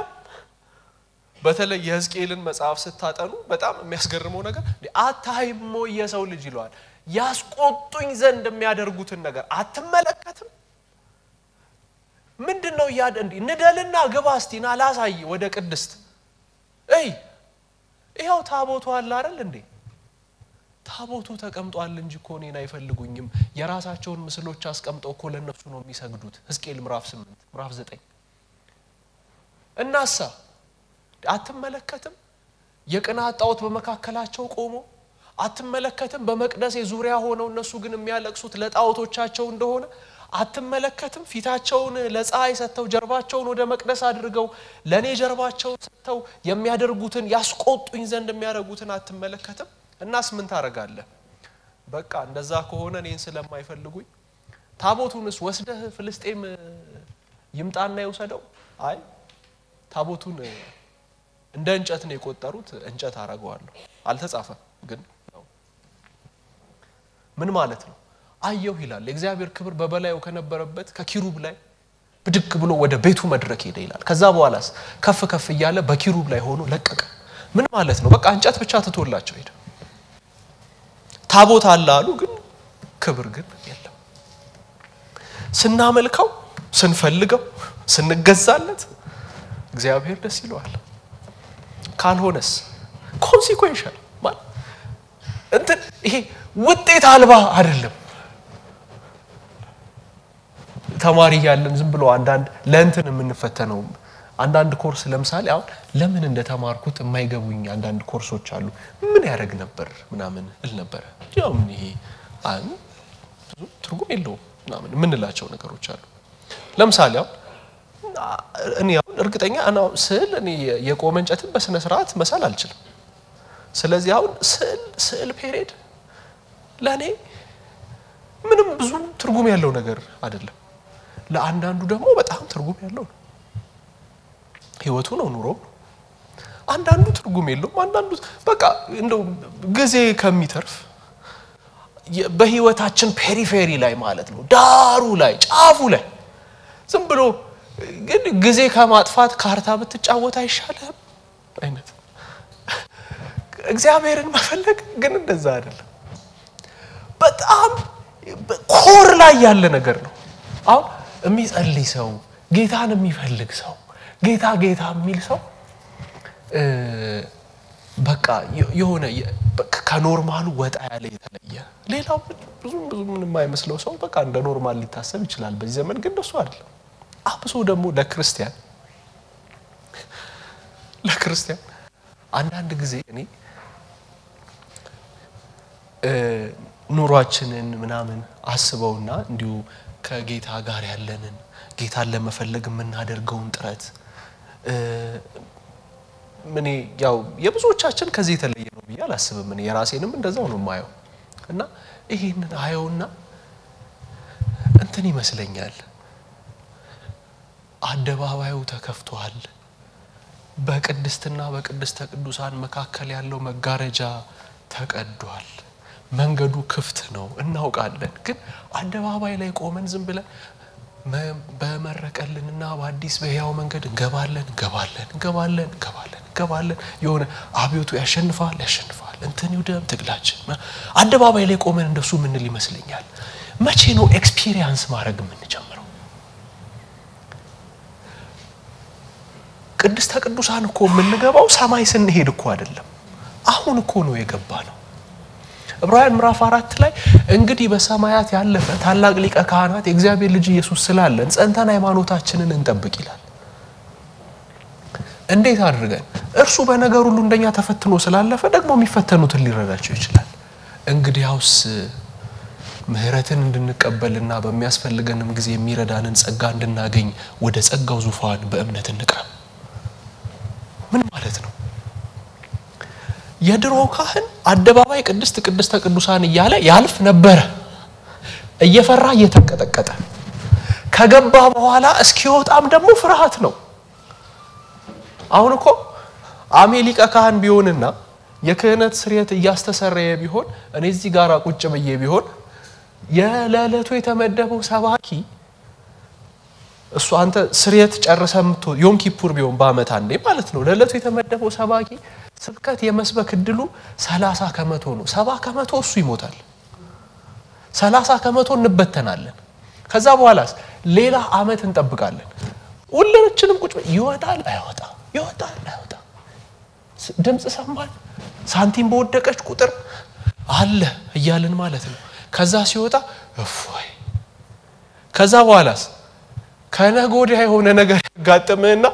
በተለይ የሕዝቅኤልን መጽሐፍ ስታጠኑ በጣም የሚያስገርመው ነገር አታይሞ የሰው ልጅ ይሏል ያስቆጡኝ ዘንድ የሚያደርጉትን ነገር አትመለከትም? ምንድነው ያደንዲ ንደልና ግባስቲና ላሳይ ወደ ቅድስት ይሄው ታቦቱ አለ አይደል እንዴ? ታቦቱ ተቀምጧል እንጂ ኮኔን አይፈልጉኝም። የራሳቸውን ምስሎች አስቀምጠው እኮ ለነሱ ነው የሚሰግዱት። ሕዝቅኤል ምዕራፍ 8 ምዕራፍ 9 እናሳ አትመለከትም? የቅናት ጣዖት በመካከላቸው ቆሞ አትመለከትም? በመቅደስ ዙሪያ ሆነው እነሱ ግን የሚያለቅሱት ለጣዖቶቻቸው እንደሆነ አትመለከትም ፊታቸውን ለፀሐይ ሰተው ጀርባቸውን ወደ መቅደስ አድርገው ለኔ ጀርባቸውን ሰተው የሚያደርጉትን ያስቆጡኝ ዘንድ የሚያደርጉትን አትመለከትም እናስ ምን ታረጋለህ በቃ እንደዛ ከሆነ እኔን ስለማይፈልጉኝ ታቦቱንስ ወስደህ ፍልስጤም ይምጣና ይወሰደው አይ ታቦቱን እንደ እንጨት ነው የቆጠሩት እንጨት አረጋዋለሁ አልተጻፈም ግን ነው ምን ማለት ነው አየሁ ይላል የእግዚአብሔር ክብር በበላዩ ከነበረበት ከኪሩብ ላይ ብድግ ብሎ ወደ ቤቱ መድረክ ሄደ ይላል ከዛ በኋላስ ከፍ ከፍ ይያለ በኪሩብ ላይ ሆኖ ለቀቀ ምን ማለት ነው በቃ እንጨት ብቻ ተቶላቸው ሄደ ታቦት አለ አሉ ግን ክብር ግን የለም ስናመልከው ስንፈልገው ስንገዛለት እግዚአብሔር ደስ ይለዋል ካልሆነስ ኮንሲኩዌንሻል ማለት እንት ይሄ ውጤት አልባ አይደለም ተማሪ ያለን ዝም ብሎ አንዳንድ ለእንትን የምንፈተነው አንዳንድ ኮርስ ለምሳሌ አሁን ለምን እንደተማርኩት የማይገቡኝ አንዳንድ ኮርሶች አሉ ምን ያደርግ ነበር ምናምን እል ነበር ያው ይሄ ትርጉም የለውም ምናምን ምንላቸው ነገሮች አሉ ለምሳሌ አሁን እኔ አሁን እርግጠኛ አና ስዕል እኔ የቆመ እንጨትን በስነ ስርዓት መሳል አልችልም ስለዚህ አሁን ስዕል ፔሪድ ለኔ ምንም ብዙ ትርጉም ያለው ነገር አይደለም ለአንዳንዱ ደግሞ በጣም ትርጉም ያለው ነው ህይወቱ ነው ኑሮ አንዳንዱ ትርጉም የለውም አንዳንዱ በቃ እንደው ጊዜ ከሚተርፍ በህይወታችን ፔሪፌሪ ላይ ማለት ነው ዳሩ ላይ ጫፉ ላይ ዝም ብሎ ግን ጊዜ ከማጥፋት ካርታ ብትጫወት አይሻልም አይነት እግዚአብሔርን መፈለግ ግን እንደዛ አይደለም በጣም ኮር ላይ ያለ ነገር ነው አሁን የሚጸልይ ሰው ጌታን የሚፈልግ ሰው ጌታ የሚል ሰው በቃ የሆነ ከኖርማሉ ወጣ ያለ የተለየ ሌላው ብዙ ምንም የማይመስለው ሰው በቃ እንደ ኖርማል ሊታሰብ ይችላል በዚህ ዘመን ግን እሱ አይደለም አብሶ ደግሞ ለክርስቲያን አንዳንድ ጊዜ እኔ ኑሯችንን ምናምን አስበውና እንዲሁ ከጌታ ጋር ያለንን ጌታን ለመፈለግ የምናደርገውን ጥረት ምን ያው የብዙዎቻችን ከዚህ የተለየ ነው ብዬ አላስብም እኔ የራሴንም እንደዛው ነው ማየው እና ይሄንን አየውና እንትን ይመስለኛል አደባባዩ ተከፍቷል በቅድስትና በቅድስተ ቅዱሳን መካከል ያለው መጋረጃ ተቀዷል መንገዱ ክፍት ነው እናውቃለን ግን አደባባይ ላይ ቆመን ዝም ብለን በመረቀልንና በአዲስ በህያው መንገድ እንገባለን የሆነ አብዮቱ ያሸንፋል እንትን ይውደም ትግላችን አደባባይ ላይ ቆመን እንደሱ ምን ሊመስልኛል መቼ ነው ኤክስፒሪየንስ ማድረግ የምንጀምረው ቅድስተ ቅዱሳን እኮ የምንገባው ሰማይ ስንሄድ እኮ አይደለም አሁን እኮ ነው የገባነው ዕብራውያን ምዕራፍ 4 ላይ እንግዲህ በሰማያት ያለፈ ታላቅ ሊቀ ካህናት የእግዚአብሔር ልጅ ኢየሱስ ስላለን ጸንተን ሃይማኖታችንን እንጠብቅ ይላል እንዴት አድርገን እርሱ በነገር ሁሉ እንደኛ ተፈትኖ ስላለፈ ደግሞ የሚፈተኑትን ሊረዳቸው ይችላል እንግዲያውስ ምህረትን እንድንቀበልና በሚያስፈልገንም ጊዜ የሚረዳንን ጸጋ እንድናገኝ ወደ ጸጋው ዙፋን በእምነት እንቅረብ ምን ማለት ነው የድሮ ካህን አደባባይ ቅድስተ ቅዱሳን እያለ ያልፍ ነበር እየፈራ እየተቀጠቀጠ ከገባ በኋላ እስኪወጣም ደግሞ ፍርሃት ነው አሁን እኮ አሜሊካ ካህን ቢሆንና የክህነት ስርየት ያስተሰረየ ቢሆን እኔ እዚህ ጋር ቁጭ ብዬ ቢሆን የለለቱ የተመደበው ሰባኪ እሱ አንተ ስርየት ጨርሰምቶ ዮም ኪፑር ቢሆን በአመት አንዴ ማለት ነው ለለቱ የተመደበው ሰባኪ ስብከት የመስበክ እድሉ 30 ከመቶ ነው 70 ከመቶ እሱ ይሞታል 30 ከመቶ እንበተናለን ከዛ በኋላስ ሌላ አመት እንጠብቃለን ሁላችንም ቁጭ ይወጣል አይወጣ ድምጽ ሰማን ሳንቲም በወደቀች ቁጥር አለ እያልን ማለት ነው ከዛ ሲወጣ እፎይ ከዛ በኋላስ ከነጎዲያ የሆነ ነገር ያጋጠመና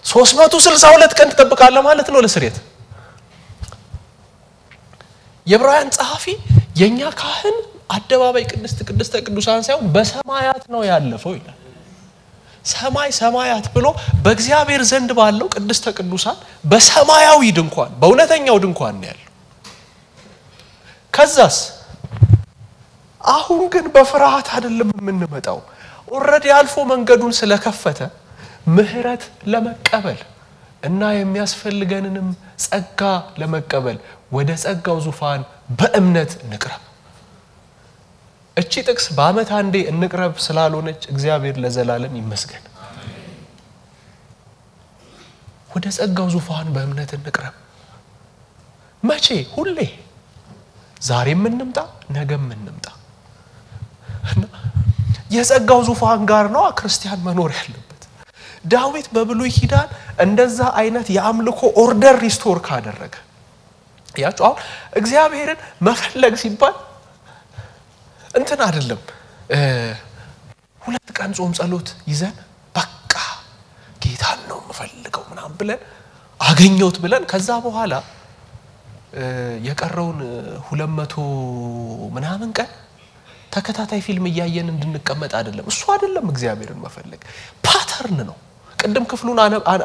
362 ቀን ተጠብቃለህ ማለት ነው ለስርየት የዕብራውያን ጸሐፊ የኛ ካህን አደባባይ ቅድስተ ቅዱሳን ሳይሆን በሰማያት ነው ያለፈው ይላል። ሰማይ ሰማያት ብሎ በእግዚአብሔር ዘንድ ባለው ቅድስተ ቅዱሳን በሰማያዊ ድንኳን በእውነተኛው ድንኳን ነው ያለው። ከዛስ አሁን ግን በፍርሃት አይደለም የምንመጣው። ኦሬዲ አልፎ መንገዱን ስለከፈተ ምህረት ለመቀበል እና የሚያስፈልገንንም ጸጋ ለመቀበል ወደ ጸጋው ዙፋን በእምነት እንቅረብ። እቺ ጥቅስ በአመት አንዴ እንቅረብ ስላልሆነች እግዚአብሔር ለዘላለም ይመስገን። ወደ ጸጋው ዙፋን በእምነት እንቅረብ። መቼ? ሁሌ። ዛሬም እንምጣ ነገም እንምጣ። የጸጋው ዙፋን ጋር ነው ክርስቲያን መኖር ያለበት። ዳዊት በብሉይ ኪዳን እንደዛ አይነት የአምልኮ ኦርደር ሪስቶር ካደረገ ያችሁ አሁን እግዚአብሔርን መፈለግ ሲባል እንትን አይደለም 2 ቀን ጾም ጸሎት ይዘን በቃ ጌታን ነው መፈልገው ምናም ብለን አገኘውት ብለን ከዛ በኋላ የቀረውን 200 ምናምን ቀን ተከታታይ ፊልም ያያየን እንድንቀመጥ አይደለም። እሱ አይደለም እግዚአብሔርን መፈለግ ፓተርን ነው። ቀደም ክፍሉን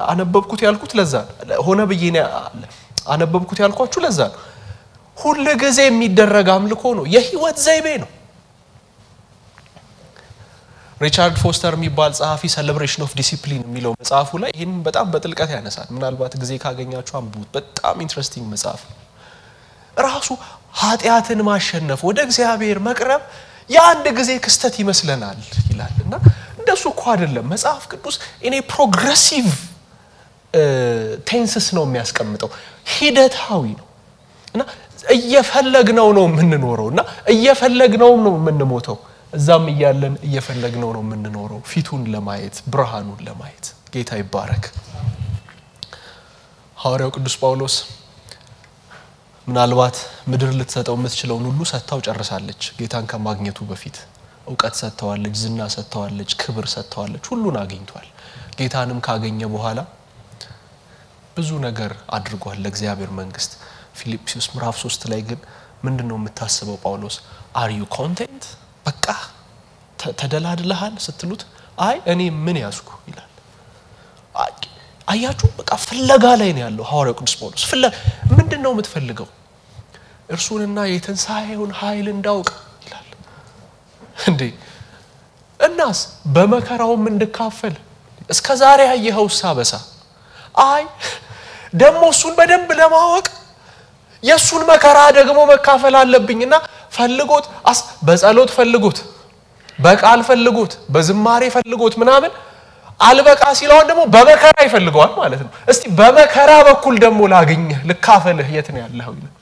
አነበብኩት ያልኩት ለዛ ሆነ በየኔ አነበብኩት ያልኳችሁ ለዛ ሁሉ ጊዜ የሚደረግ አምልኮ ነው። የህይወት ዘይቤ ነው። ሪቻርድ ፎስተር የሚባል ጸሐፊ ሴሌብሬሽን ኦፍ ዲሲፕሊን የሚለው መጽሐፉ ላይ ይሄን በጣም በጥልቀት ያነሳል። ምናልባት ጊዜ ካገኛችሁ አንብቡት። በጣም ኢንትረስቲንግ መጽሐፍ። ራሱ ኃጢያትን ማሸነፍ ወደ እግዚአብሔር መቅረብ የአንድ ጊዜ ክስተት ይመስለናል ይላልና እንደሱ እኮ አይደለም። መጽሐፍ ቅዱስ እኔ ፕሮግሬሲቭ ቴንስስ ነው የሚያስቀምጠው። ሂደታዊ ነው እና እየፈለግነው ነው የምንኖረውና እየፈለግነው ነው የምንሞተው። እዛም ይያለን እየፈለግነው ነው የምንኖረው ፊቱን ለማየት ብርሃኑን ለማየት። ጌታ ይባረክ። ሐዋርያው ቅዱስ ጳውሎስ ምናልባት ምድር ልትሰጠው የምትችለው ሁሉ ሰጣው ጨርሳለች። ጌታን ከማግኘቱ በፊት ዕውቀት ሰጣዋለች፣ ዝና ሰጣዋለች፣ ክብር ሰጣዋለች፣ ሁሉን አግኝቷል። ጌታንም ካገኘ በኋላ ብዙ ነገር አድርጓል ለእግዚአብሔር መንግስት። ፊልጵስዩስ ምዕራፍ 3 ላይ ግን ምንድነው የምታስበው ጳውሎስ? አር ዩ ኮንቴንት? በቃ ተደላድለሃል ስትሉት አይ እኔ ምን ያስኩ ይላል። አያችሁ በቃ ፍለጋ ላይ ነው ያለው ሐዋርያው ቅዱስ ጳውሎስ። ምንድነው የምትፈልገው? እርሱንና የትንሣኤውን ኃይል እንዳውቅ ይላል። እንዴ እናስ በመከራውም እንድካፈል እስከዛሬ ያየኸው ሳበሳ አይ ደሞ እሱን በደንብ ለማወቅ የሱን መከራ ደግሞ መካፈል አለብኝና ፈልጎት በጸሎት ፈልጎት በቃል ፈልጎት በዝማሬ ፈልጎት ምናምን አልበቃ ሲለው ደግሞ በመከራ ይፈልገዋል ማለት ነው። እስቲ በመከራ በኩል ደግሞ ላገኘህ ልካፈልህ የት ነው ያለኸው ይላል።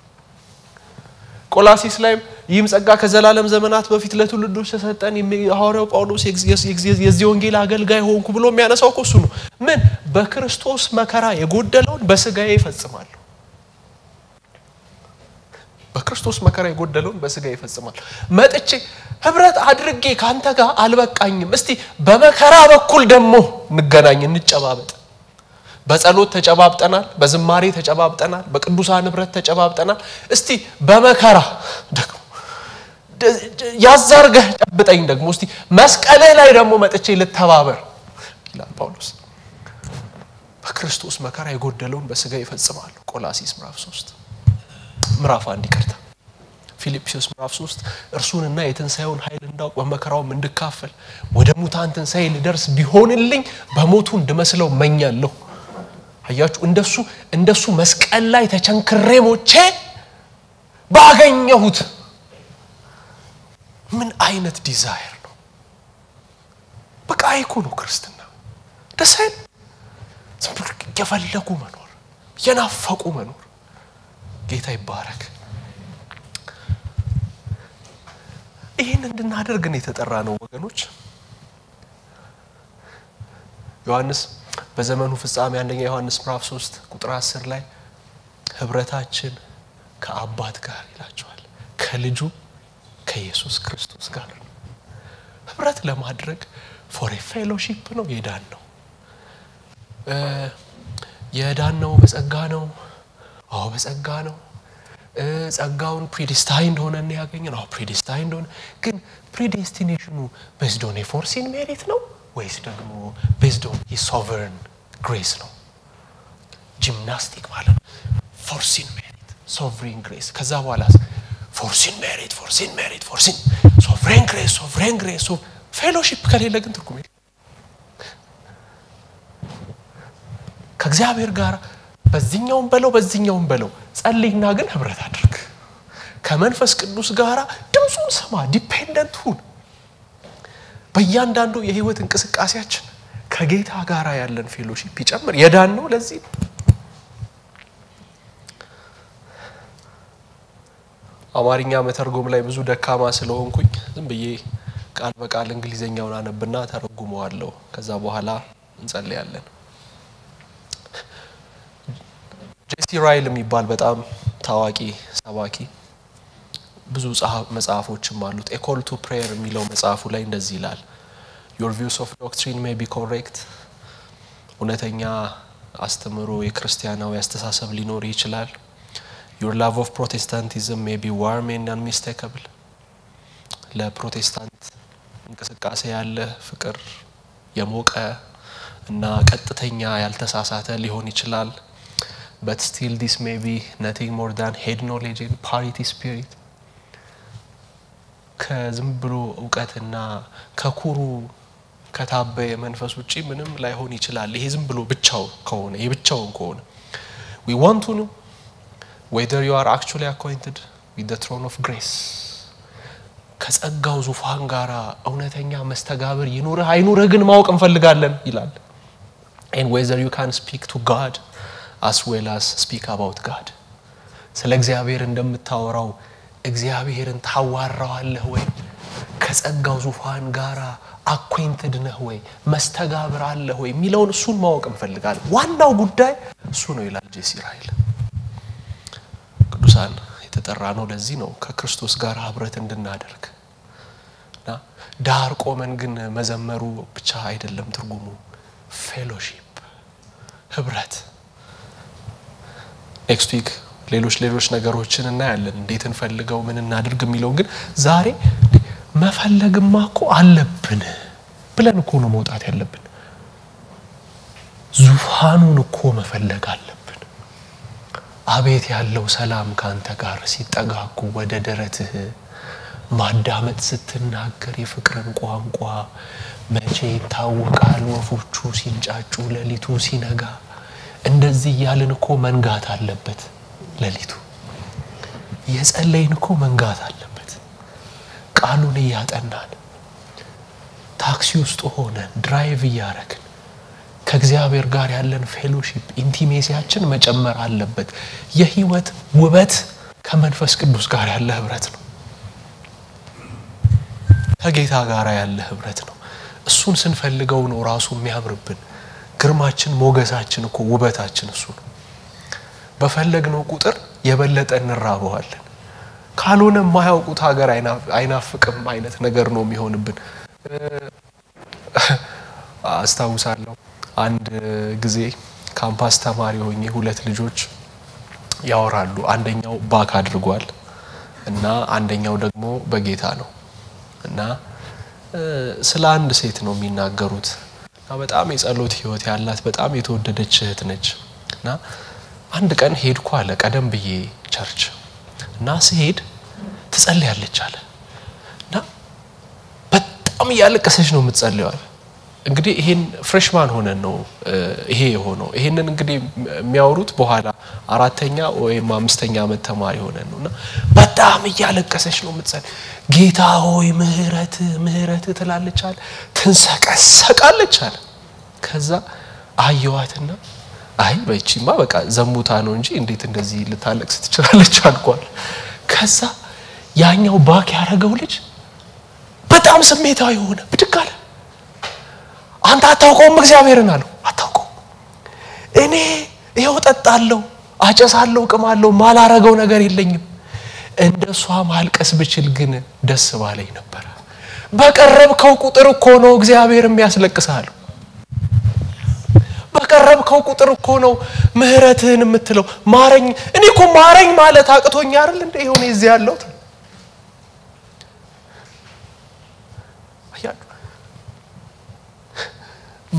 ቆላሲስ ላይ ይህም ጸጋ ከዘላለም ዘመናት በፊት ለትውልዶች ተሰጠን ሐዋርያው ጳውሎስ የዚህ ወንጌል አገልጋይ ሆንኩ ብሎ የሚያነሳው እሱ ነው። ምን በክርስቶስ መከራ የጎደለውን በስጋዬ ይፈጽማለሁ። በክርስቶስ መከራ የጎደለውን በስጋዬ ይፈጽማለሁ። መጥቼ ህብረት አድርጌ ካንተ ጋር አልበቃኝም። እስቲ በመከራ በኩል ደግሞ እንገናኝ እንጨባበጥ። በጸሎት ተጨባብጠናል፣ በዝማሬ ተጨባብጠናል፣ በቅዱሳን ህብረት ተጨባብጠናል። እስቲ በመከራ ደግሞ ያዛርገህ ጨብጠኝ ደግሞ እስቲ መስቀሌ ላይ ደግሞ መጥቼ ልተባበር ይላል ጳውሎስ። በክርስቶስ መከራ የጎደለውን በስጋ ይፈጽማሉ። ቆላሲስ ምዕራፍ 3 ምዕራፍ 1 ይቀርታ ፊልጵስዩስ ምዕራፍ 3 እርሱንና የትንሣኤውን ኃይል እንዳውቅ በመከራውም እንድካፈል ወደ ሙታን ትንሣኤ ልደርስ ቢሆንልኝ በሞቱ እንድመስለው መኛለሁ። አያችሁ እንደሱ መስቀል ላይ ተቸንክሬ ሞቼ ባገኘሁት ምን አይነት ዲዛይር ነው። በቃ አይኮ ነው ክርስትና ደሳይል የፈለጉ መኖር የናፈቁ መኖር። ጌታ ይባረክ። ይሄን እንድናደርግ ነው የተጠራ ነው ወገኖች። ዮሐንስ በዘመኑ ፍጻሜ አንደኛ ዮሐንስ ምዕራፍ 3 ቁጥር 10 ላይ ህብረታችን ከአባት ጋር ይላቸዋል ከልጁ ከኢየሱስ ክርስቶስ ጋር ህብረት ለማድረግ ፎር ፌሎሺፕ ነው የዳን ነው። የዳን ነው በጸጋ ነው። አዎ በጸጋ ነው። ጸጋውን predestined ሆነን ያገኘነው predestined ሆነ ግን predestination based on a foreseen merit ነው ወይስ ደግሞ based on his sovereign grace ነው gymnastic ማለት foreseen merit sovereign grace ከዛ በኋላ foreseen merit sovereign grace so fellowship ከሌለ ግን ትርጉም የለም ከእግዚአብሔር ጋር በዚህኛውም በለው ጸልይና ግን ህብረት አድርግ ከመንፈስ ቅዱስ ጋር ድምጹን ስማ ዲፔንደንት ሁን በእያንዳንዱ የህይወት እንቅስቃሴያችን ከጌታ ጋር ያለን ፌሎሺፕ ይጨምር የዳን ነው ለዚህ አማርኛ መተርጎም ላይ ብዙ ደካማ ስለሆንኩኝ ዝም ብዬ ቃል በቃል እንግሊዘኛውን አነብና ተረጉመዋለሁ ከዛ በኋላ እንጸልያለን ጄሲ ራይል የሚባል በጣም ታዋቂ ሰባኪ ብዙ መጽሐፎችም አሉት A Call to Prayer የሚለው መጽሐፉ ላይ እንደዚህ ይላል Your views of doctrine may be correct እውነተኛ አስተምሮ የክርስቲያናዊ አስተሳሰብ ሊኖር ይችላል Your love of Protestantism may be warm and unmistakable ለፕሮቴስታንት እንቅስቃሴ ያለ ፍቅር የሞቀ እና ቀጥተኛ ያልተሳሳተ ሊሆን ይችላል But still this may be nothing more than head knowledge and parity spirit ከዝም ብሎ ዕውቀትና ከኩሩ ከታበየ መንፈስ ውጪ ምንም ላይሆን ይችላል ይሄ ዝም ብሎ ብቻው ከሆነ የብቻውን ከሆነ We want to know whether you are actually acquainted with the throne of grace ከጸጋው ዙፋን ጋራ እውነተኛ መስተጋብር ይኖርህ አይኖርህ ግን ማወቅ እንፈልጋለን ይላል And whether you can speak to God as well as speak about God ስለ እግዚአብሔር እንደምታወራው እግዚአብሔርን ታዋራዋለህ ወይ ከጸጋው ዙፋን ጋራ acquainted ነህ ወይ መስተጋብር አለህ ወይ ሚለውን እሱን ማወቅ እንፈልጋለን ዋናው ጉዳይ እሱ ነው ይላል ጄሲ ራይል ቅዱሳን የተጠራ ነው ለዚህ ነው ከክርስቶስ ጋር ህብረት እንድናደርግና ዳር ቆመን ግን መዘመሩ ብቻ አይደለም ትርጉሙ ፌሎሺፕ ህብረት next week ሌሎች ነገሮችን እናያለን እንዴት እንፈልገው ምን እናድርግ የሚለው ግን ዛሬ መፈለግማ እኮ አለብን ብለን እኮ ነው መውጣት ያለብን ዙፋኑን እኮ መፈለግ አለብን አቤት ያለው ሰላም ካንተ ጋር ሲጠጋጉ ወደ ደረትህ ማዳመጥ ስትናገር የፍቅርን ቋንቋ መቼ ታወቃል ወፎቹ ሲንጫጩ ለሊቱ ሲነጋ እንደዚህ ያልን እኮ መንጋት አለበት ለሊቱ የጸለይን እኮ መንጋት አለበት ቃሉን ያጠናን ታክሲ ውስጥ ሆነን ድራይቭ ያረክን ከእግዚአብሔር ጋር ያለን ፌሎሺፕ ኢንቲሜሲያችን መጨመር አለበት የህይወት ውበት ከመንፈስ ቅዱስ ጋር ያለ ህብረት ነው ከጌታ ጋር ያለ ህብረት ነው እሱን ስንፈልገው ነው ራሱ የሚያምርብን ግርማችን ሞገሳችን እኮ ውበታችን እሱ ነው በፈለግነው ቁጥር የበለጠ እንራበዋለን ካልሆነ ማያውቁት ሀገር አይናፍቅም አይነት ነገር ነው የሚሆንብን አስታውሳለሁ አንድ ጊዜ ካምፓስ ተማሪ ሆኜ ሁለት ልጆች ያወራሉ አንደኛው ባክ አድርጓል እና አንደኛው ደግሞ በጌታ ነው እና ስለ አንድ ሴት ነው የሚናገሩት በጣም የጸሎት ህይወት ያላት በጣም የተወደደች እህት ነች እና አንድ ቀን ሄድኩ አለ ቀደም ብዬ ቸርች እና ሲሄድ ትጸልያለች አለ እና በጣም ያለቀሰች ነው የምትጸልየው እንግዲህ ይሄን ፍሬሽማን ሆነን ነው ይሄ የሆነው ይሄንን እንግዲህ የሚያወሩት በኋላ አራተኛ ወይም አምስተኛ ዓመት ተማሪ ሆነን ነውና በጣም ያለቀሰች ነው የምትጸልይ ጌታ ሆይ ምህረት ትላለች አለ ትንሰቀሰቃለች አለ ከዛ አየዋትና አይ በእቺማ በቃ ዘሙታ ነው እንጂ እንዴት እንደዚህ ልታለቅስ ትችላለች አልኳል ከዛ ያኛው ባክ ያረጋው ልጅ በጣም ስሜታዊ ሆነ ብድግ አለ አንተ አታውቀውም እግዚአብሔርን አለው አታውቀው እኔ ይሄው ጠጣለሁ አጨሳለሁ ቅማለሁ ማላረገው ነገር የለኝም እንደሷ ማልቀስ ብችል ግን ደስ ባለኝ ነበር በቀረብከው ቁጥር እኮ ነው እግዚአብሔር የሚያስለቅሳል በቀረብከው ቁጥር እኮ ነው ምህረትህን የምትለው ማረኝ እኔ እኮ ማረኝ ማለት አቅቶኛ አይደል እንደ ይሁን እዚህ ያለው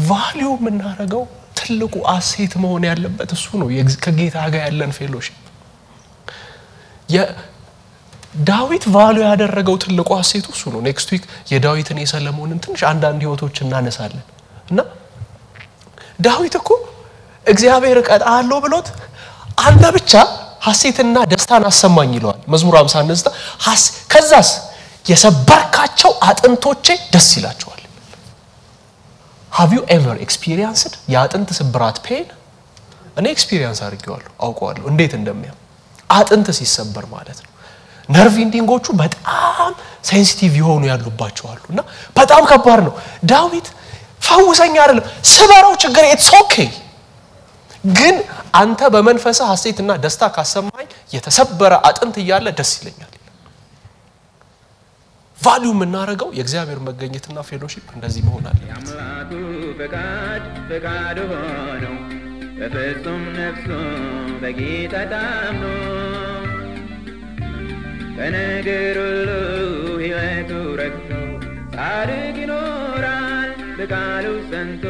ቫልዩ ምናረጋው ትልቁ አሴት መሆን ያለበት እሱ ነው ከጌታ ጋር ያለን ፌሎሺፕ ዳዊት ቫልዩ ያደረገው ትልቁ አሴቱ እሱ ነው ኔክስት ዊክ የዳዊትን የሰለሞንን ትንሽ አንድ ህይወቶች እናነሳለን እና ዳዊት እኮ እግዚአብሔር ቀጣለው ብሎት አንተ ብቻ ሐሴትና ደስታን አሰማኝ ይለዋል መዝሙር 55 ከዛስ የሰበርካቸው አጥንቶቼ ደስ ይላቸዋል Have you ever experienced የአጥንት ስብራት pain እኔ ኤክስፒሪየንስ አድርጌዋለሁ አውቀዋለሁ እንዴት እንደሚያም አጥንት ሲሰበር ማለት ነው ነርቭ ኢንዲንጎቹ በጣም ሴንሲቲቭ የሆኑ ያሉባቸው አሉና በጣም ከባድ ነው ዳዊት ፈውሰኛ አይደለም ስበራው ችግር it's okay ግን አንተ በመንፈስ ሐሴትና ደስታ ካሰማኝ የተሰበረ አጥንት ይያለ ደስ ይለኛል ቫልዩ ምናረጋው የእግዚአብሔር መገኘትና ፌሎሺፕ እንደዚህ መሆን አለበት ያምላኩ ፈቃድ ሆኖ በፍጹም ነፍሱ በጌታ ታምኖ በነገር ሁሉ ሕይወቱ ረክቶ ጻድቅ ይኖራል በቃሉ ጸንቶ